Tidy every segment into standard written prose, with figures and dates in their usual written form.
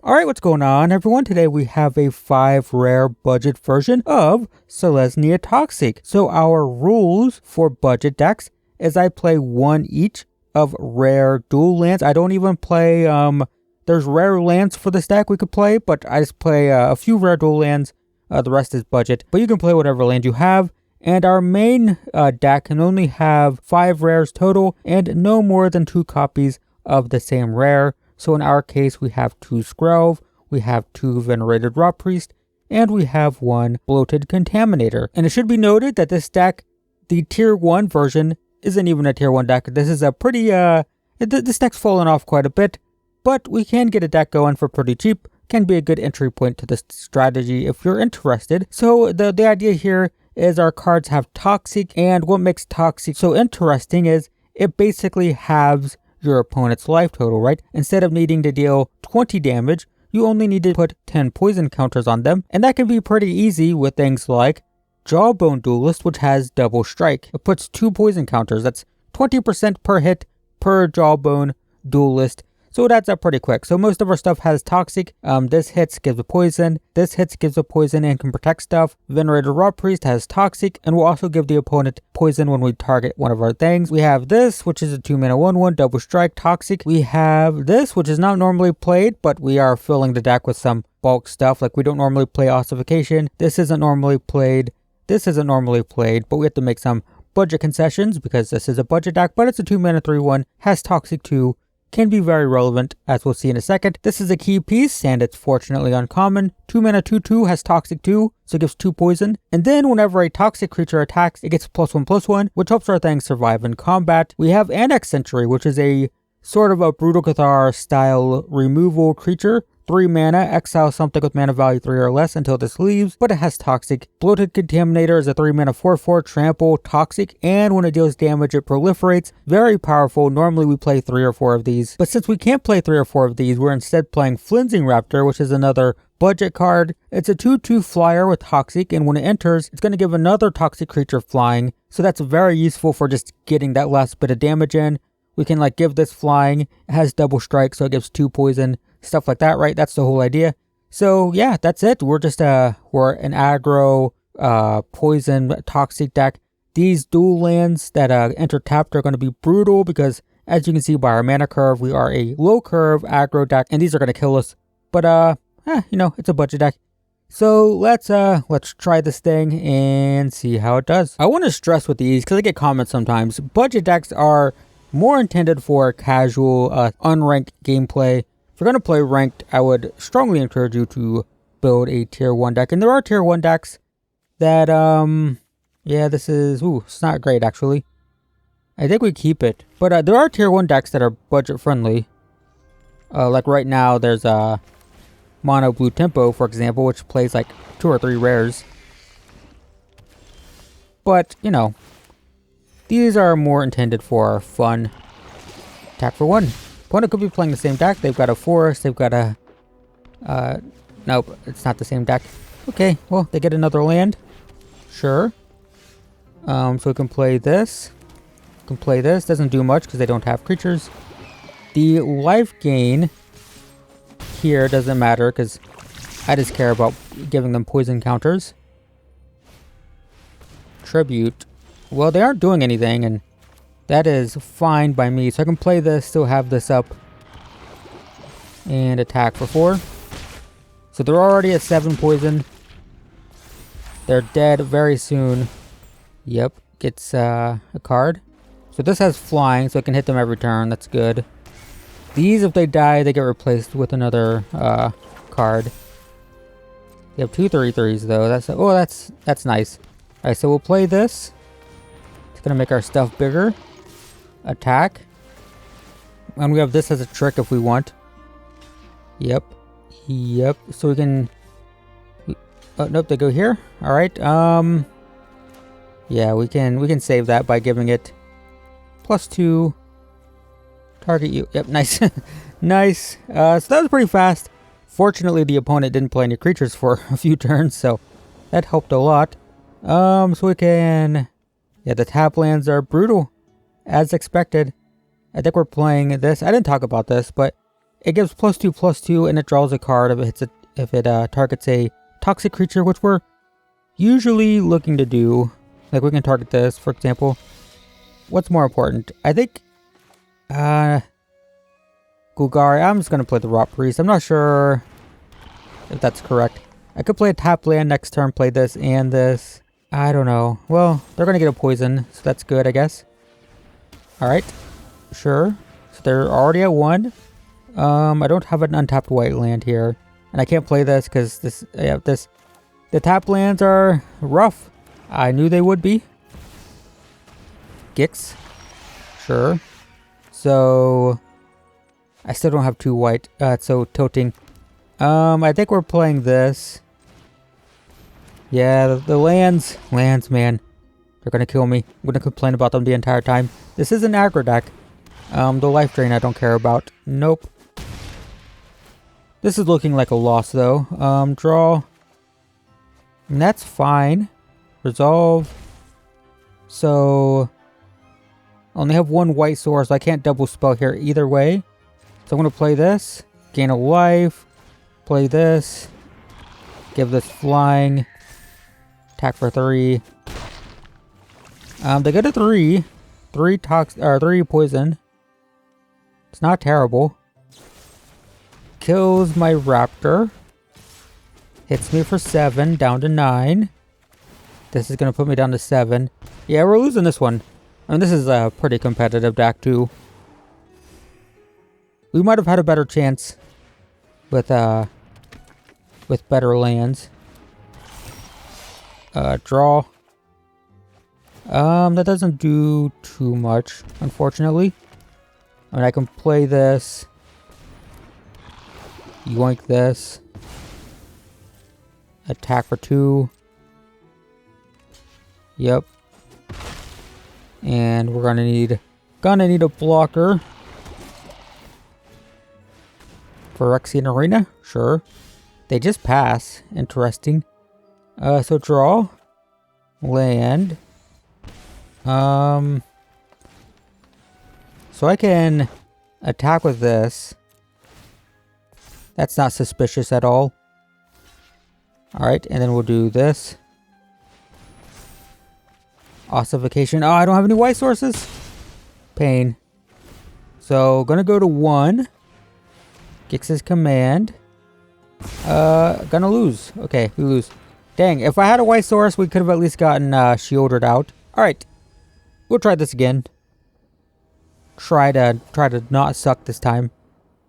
Alright, what's going on everyone? Today we have a 5 rare budget version of Selesnya Toxic. So our rules for budget decks is I play 1 each of rare dual lands. I don't even play, there's rare lands for this deck we could play, but I just play a few rare dual lands. The rest is budget, but you can play whatever land you have. And our main deck can only have 5 rares total and no more than 2 copies of the same rare. So in our case, we have 2 Skrelv, we have 2 Venerated Rot Priest, and we have 1 Bloated Contaminator. And it should be noted that this deck, the tier 1 version, isn't even a tier 1 deck. This is a pretty, this deck's fallen off quite a bit, but we can get a deck going for pretty cheap. Can be a good entry point to this strategy if you're interested. So the idea here is our cards have Toxic, and what makes Toxic so interesting is it basically halves your opponent's life total, right? Instead of needing to deal 20 damage, you only need to put 10 poison counters on them, and that can be pretty easy with things like Jawbone Duelist, which has double strike. It puts 2 poison counters. That's 20% per hit per Jawbone Duelist. So it adds up pretty quick. So most of our stuff has Toxic. This hits, gives a poison. This hits, gives a poison and can protect stuff. Venerated Rot Priest has Toxic and will also give the opponent poison when we target one of our things. We have this, which is a 2-mana 1/1, double strike, Toxic. We have this, which is not normally played, but we are filling the deck with some bulk stuff. Like we don't normally play Ossification. This isn't normally played. This isn't normally played, but we have to make some budget concessions because this is a budget deck, but it's a 2-mana 3/1, has Toxic 2. Can be very relevant, as we'll see in a second. This is a key piece, and it's fortunately uncommon. 2-mana 2/2 has Toxic 2, so it gives 2 poison. And then whenever a toxic creature attacks, it gets +1/+1, which helps our things survive in combat. We have Annex Sentry, which is a sort of a Brutal Cathar style removal creature. 3 mana, exile something with mana value 3 or less until this leaves, but it has Toxic. Bloated Contaminator is a 3 mana 4/4 trample, Toxic, and when it deals damage, it proliferates. Very powerful. Normally we play 3 or 4 of these, but since we can't play 3 or 4 of these, we're instead playing Flinzing Raptor, which is another budget card. It's a 2/2 flyer with Toxic, and when it enters, it's going to give another toxic creature flying, so that's very useful for just getting that last bit of damage in. We can like give this flying. It has double strike, so it gives 2 poison. Stuff like that, right? That's the whole idea. So yeah, that's it. We're just we're an aggro poison toxic deck. These dual lands that enter tapped are going to be brutal because, as you can see by our mana curve, we are a low curve aggro deck, and these are going to kill us. But you know, it's a budget deck. So let's try this thing and see how it does. I want to stress with these because I get comments sometimes. Budget decks are more intended for casual, unranked gameplay. If you're going to play ranked, I would strongly encourage you to build a tier 1 deck. And there are tier 1 decks that, yeah, this is, it's not great actually. I think we keep it. But there are tier 1 decks that are budget friendly. Like right now, there's Mono Blue Tempo, for example, which plays like 2 or 3 rares. But, you know, these are more intended for fun. Attack for 1. Opponent could be playing the same deck. They've got a forest. They've got a... nope, it's not the same deck. Okay, well, they get another land. Sure. So we can play this. We can play this. Doesn't do much because they don't have creatures. The life gain here doesn't matter because I just care about giving them poison counters. Tribute. Well, they aren't doing anything, and that is fine by me. So I can play this, still have this up, and attack for 4. So they're already at 7 poison. They're dead very soon. Yep, gets a card. So this has flying, so it can hit them every turn. That's good. These, if they die, they get replaced with another card. You have 2 3/3s though. That's nice. All right, so we'll play this. It's gonna make our stuff bigger. Attack. And we have this as a trick if we want. Yep. So we can... oh, nope, they go here. Alright, yeah, we can save that by giving it +2. Target you. Yep, nice. Nice. So that was pretty fast. Fortunately, the opponent didn't play any creatures for a few turns, so that helped a lot. So we can... yeah, the tap lands are brutal. As expected. I think we're playing this. I didn't talk about this, but It gives +2/+2, and it draws a card if it targets a toxic creature, which we're usually looking to do. Like, we can target this, for example. What's more important? I think, Golgari. I'm just gonna play the Rot Priest. I'm not sure if that's correct. I could play a tap land next turn, play this and this. I don't know. Well, they're gonna get a poison, so that's good, I guess. Alright. Sure. So they're already at 1. I don't have an untapped white land here. And I can't play this because the tap lands are rough. I knew they would be. Gix. Sure. So I still don't have 2 white. So tilting. I think we're playing this. Yeah, the lands, man. They're gonna kill me. I'm gonna complain about them the entire time. This is an aggro deck. The life drain I don't care about. Nope. This is looking like a loss though. Draw. And that's fine. Resolve. So I only have 1 white source, so I can't double spell here either way. So I'm gonna play this. Gain a life. Play this. Give this flying. Attack for 3. They get a 3. 3 poison. It's not terrible. Kills my raptor. Hits me for 7, down to 9. This is gonna put me down to 7. Yeah, we're losing this one. I mean, this is a pretty competitive deck too. We might have had a better chance with better lands. Draw. That doesn't do too much, unfortunately. I mean, I can play this. Yoink this. Attack for 2. Yep. And we're gonna need a blocker. Phyrexia Arena? Sure. They just pass. Interesting. So draw. Land. So I can attack with this. That's not suspicious at all. Alright, and then we'll do this. Ossification. Oh, I don't have any white sources. Pain. So, gonna go to 1. Gix's command. Gonna lose. Okay, we lose. Dang, if I had a white source, we could have at least gotten shielded out. Alright. We'll try this again. Try to not suck this time.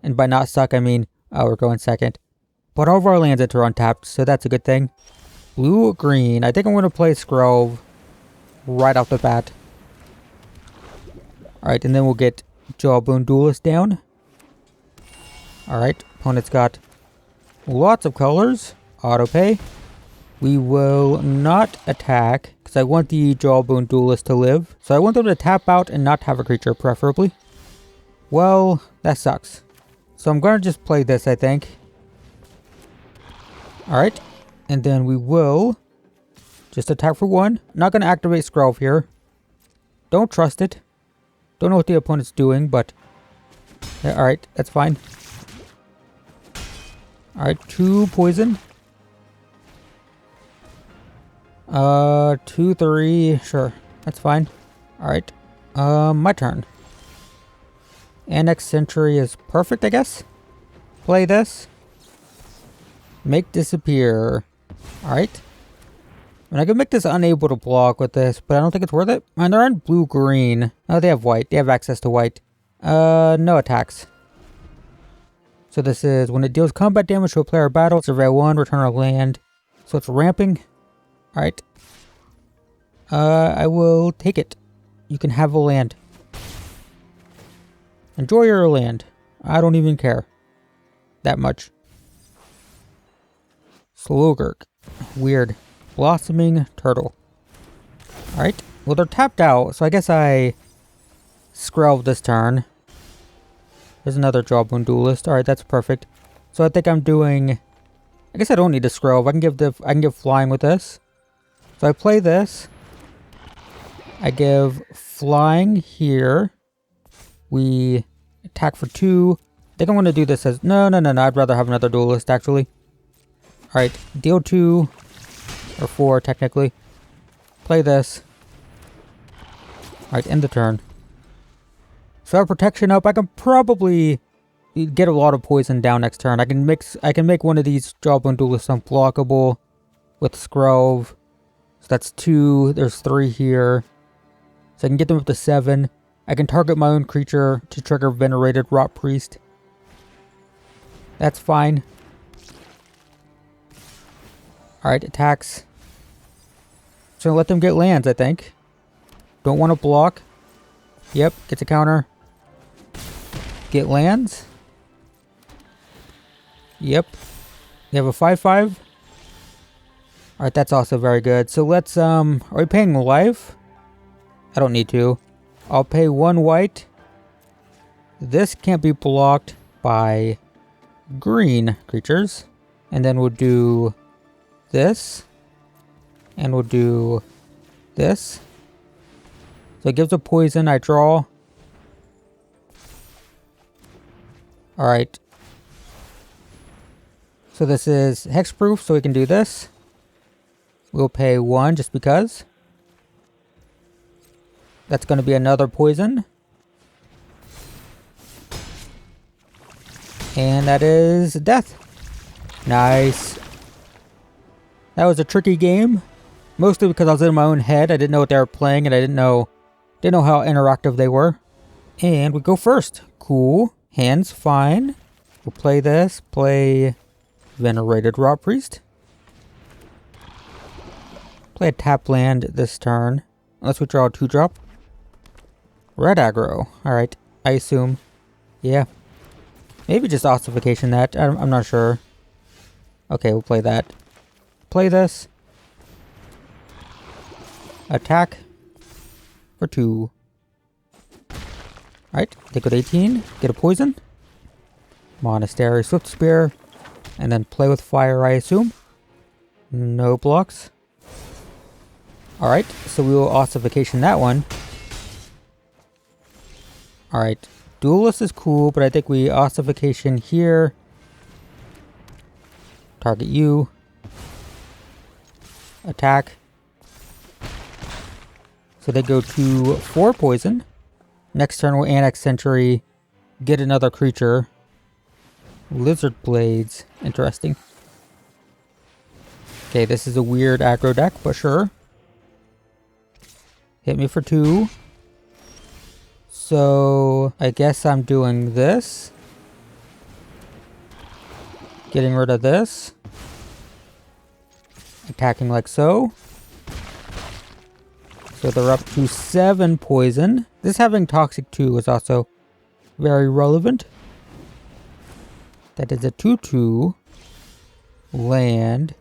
And by not suck, I mean, we're going second. But all of our lands are untapped, so that's a good thing. Blue or green? I think I'm going to play Scrove right off the bat. Alright, and then we'll get Jawbone Duelist down. Alright, opponent's got lots of colors. Autopay. We will not attack, because I want the Jawbone Duelist to live. So I want them to tap out and not have a creature, preferably. Well, that sucks. So I'm going to just play this, I think. Alright, and then we will just attack for 1. Not going to activate Scrove here. Don't trust it. Don't know what the opponent's doing, but... Yeah, alright, that's fine. Alright, 2 poison. 2, 3, sure. That's fine. Alright. My turn. Annex Sentry is perfect, I guess. Play this. Make disappear. Alright. And I can make this unable to block with this, but I don't think it's worth it. And they're on blue-green. Oh, they have white. They have access to white. No attacks. So this is when it deals combat damage to a player or battle, survey 1, return a land. So it's ramping. Alright. I will take it. You can have a land. Enjoy your land. I don't even care. That much. Slogurk. Weird. Blossoming Turtle. Alright. Well, they're tapped out, so I guess I Scrove this turn. There's another Jawbone Duelist. Alright, that's perfect. So I think I'm doing... I guess I don't need to Scrove. I can give flying with this. So I play this. I give flying here. We attack for 2. I think I'm going to do this as... No. I'd rather have another duelist, actually. Alright, deal 2. Or 4, technically. Play this. Alright, end the turn. So our protection up. I can probably get a lot of poison down next turn. I can make one of these Jawbone Duelists unblockable with Scrove. So that's 2. There's 3 here. So I can get them up to 7. I can target my own creature to trigger Venerated Rot Priest. That's fine. Alright, attacks. So let them get lands, I think. Don't want to block. Yep, gets a counter. Get lands. Yep. They have a 5/5. Alright, that's also very good. So let's, are we paying life? I don't need to. I'll pay 1 white. This can't be blocked by green creatures. And then we'll do this. And we'll do this. So it gives a poison. I draw. Alright. So this is hexproof, so we can do this. We'll pay 1 just because. That's going to be another poison. And that is death. Nice. That was a tricky game. Mostly because I was in my own head. I didn't know what they were playing, and I didn't know how interactive they were. And we go first. Cool. Hands fine. We'll play this. Play Venerated Rot Priest. Play a tap land this turn. Unless we draw a 2-drop. Red Aggro. Alright. I assume. Yeah. Maybe just ossification that. I'm not sure. Okay, we'll play that. Play this. Attack. For 2. Alright. Take out 18. Get a poison. Monastery. Swift Spear. And then play with fire, I assume. No blocks. Alright. So we will ossification that one. Alright, Duelist is cool, but I think we ossification here. Target you. Attack. So they go to 4 poison. Next turn we'll Annex Sentry. Get another creature. Lizard Blades. Interesting. Okay, this is a weird aggro deck, but sure. Hit me for 2. So, I guess I'm doing this. Getting rid of this. Attacking like so. So they're up to 7 poison. This having Toxic 2 is also very relevant. That is a 2/2 land.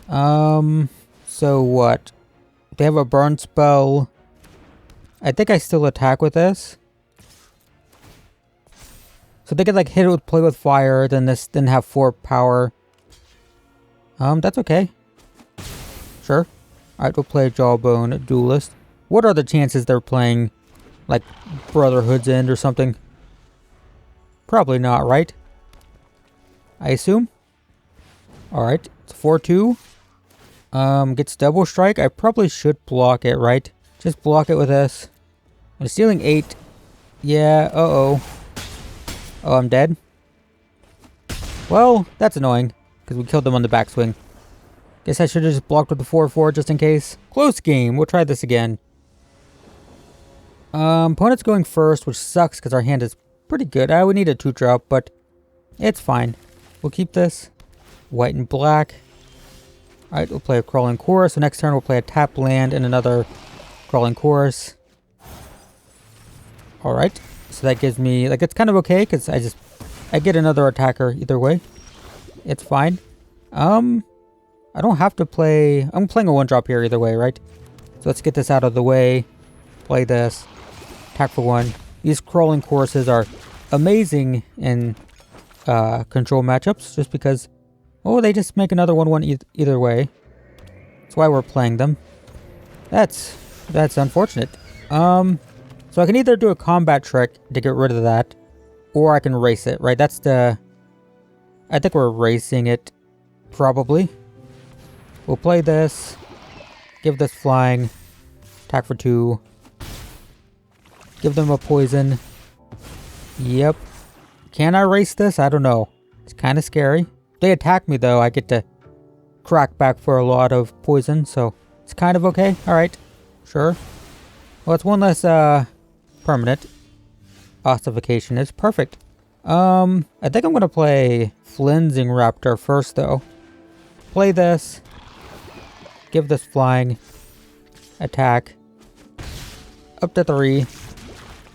So what? They have a burn spell. I think I still attack with this. So they could like hit it with play with fire, then have 4 power. That's okay. Sure. Alright, we'll play Jawbone Duelist. What are the chances they're playing like Brotherhood's End or something? Probably not, right? I assume. Alright, it's 4/2. Gets double strike. I probably should block it, right? Just block it with this. I'm stealing 8. Yeah, uh-oh. Oh, I'm dead? Well, that's annoying, because we killed them on the backswing. Guess I should have just blocked with the 4/4 just in case. Close game. We'll try this again. Opponent's going first, which sucks because our hand is pretty good. I would need a 2-drop, but it's fine. We'll keep this. White and black. Alright, we'll play a Crawling Chorus. So next turn we'll play a tap land and another Crawling Chorus. Alright. So that gives me, like, it's kind of okay because I get another attacker either way. It's fine. I don't have to play, I'm playing a 1-drop here either way, right? So let's get this out of the way. Play this. Attack for 1. These Crawling Choruses are amazing in control matchups just because, oh, they just make another 1/1 either way. That's why we're playing them. That's unfortunate. So I can either do a combat trick to get rid of that, Or I can race it, right? That's the... I think we're racing it, probably. We'll play this. Give this flying. Attack for 2. Give them a poison. Yep. Can I race this? I don't know. It's kind of scary. If they attack me, though, I get to crack back for a lot of poison, so it's kind of okay. Alright. Sure. Well, it's one less permanent. Ossification is perfect. I think I'm going to play Flensing Raptor first, though. Play this. Give this flying. Attack. Up to 3.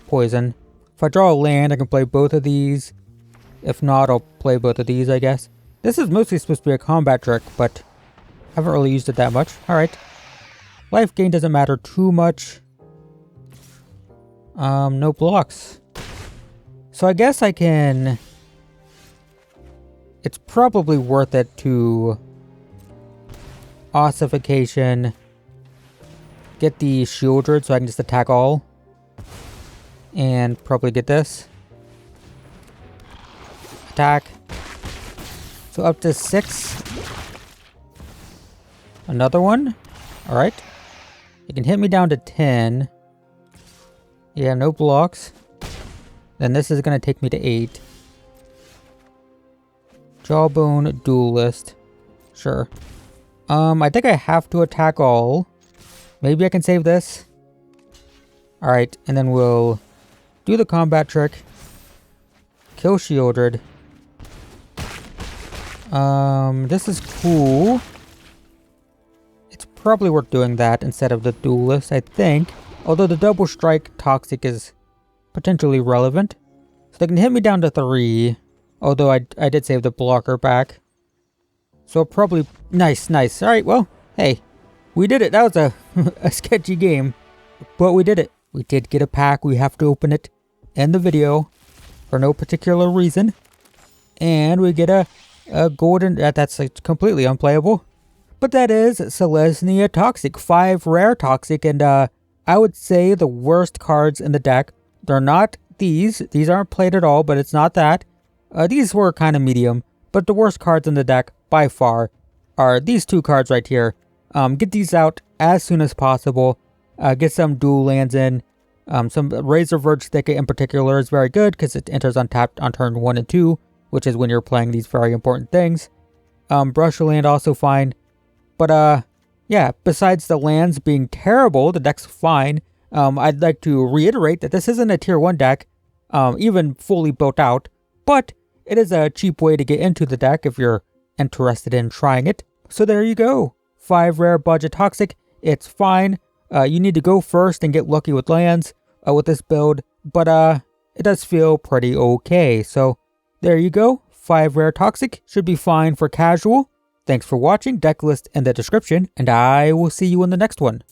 Poison. If I draw a land, I can play both of these. If not, I'll play both of these, I guess. This is mostly supposed to be a combat trick, but I haven't really used it that much. Alright. Life gain doesn't matter too much. No blocks. So I guess I can... It's probably worth it to... Ossification. Get the Shieldred so I can just attack all. And probably get this. Attack. So up to 6. Another one. Alright. You can hit me down to 10. Yeah, no blocks. Then this is going to take me to 8. Jawbone Duelist. Sure. I think I have to attack all. Maybe I can save this. Alright, and then we'll do the combat trick. Kill Shieldred. This is cool. It's probably worth doing that instead of the Duelist, I think. Although the Double Strike Toxic is potentially relevant. So they can hit me down to 3. Although I did save the blocker back. So probably... Nice, nice. Alright, well, hey. We did it. That was a sketchy game. But we did it. We did get a pack. We have to open it in the video. For no particular reason. And we get a golden... That's like completely unplayable. But that is Selesnya Toxic. 5 rare Toxic. And I would say the worst cards in the deck. They're not these. These aren't played at all, but it's not that. These were kind of medium. But the worst cards in the deck, by far, are these 2 cards right here. Get these out as soon as possible. Get some dual lands in. Some Razor Verge Thicket in particular is very good because it enters untapped on turn 1 and 2, which is when you're playing these very important things. Brush Land also fine. But yeah, besides the lands being terrible, the deck's fine. I'd like to reiterate that this isn't a tier 1 deck, even fully built out, but it is a cheap way to get into the deck if you're interested in trying it. So there you go. 5 rare budget Toxic. It's fine. You need to go first and get lucky with lands with this build, but it does feel pretty okay. So there you go. 5 rare Toxic should be fine for casual. Thanks for watching. Deck list in the description, and I will see you in the next one.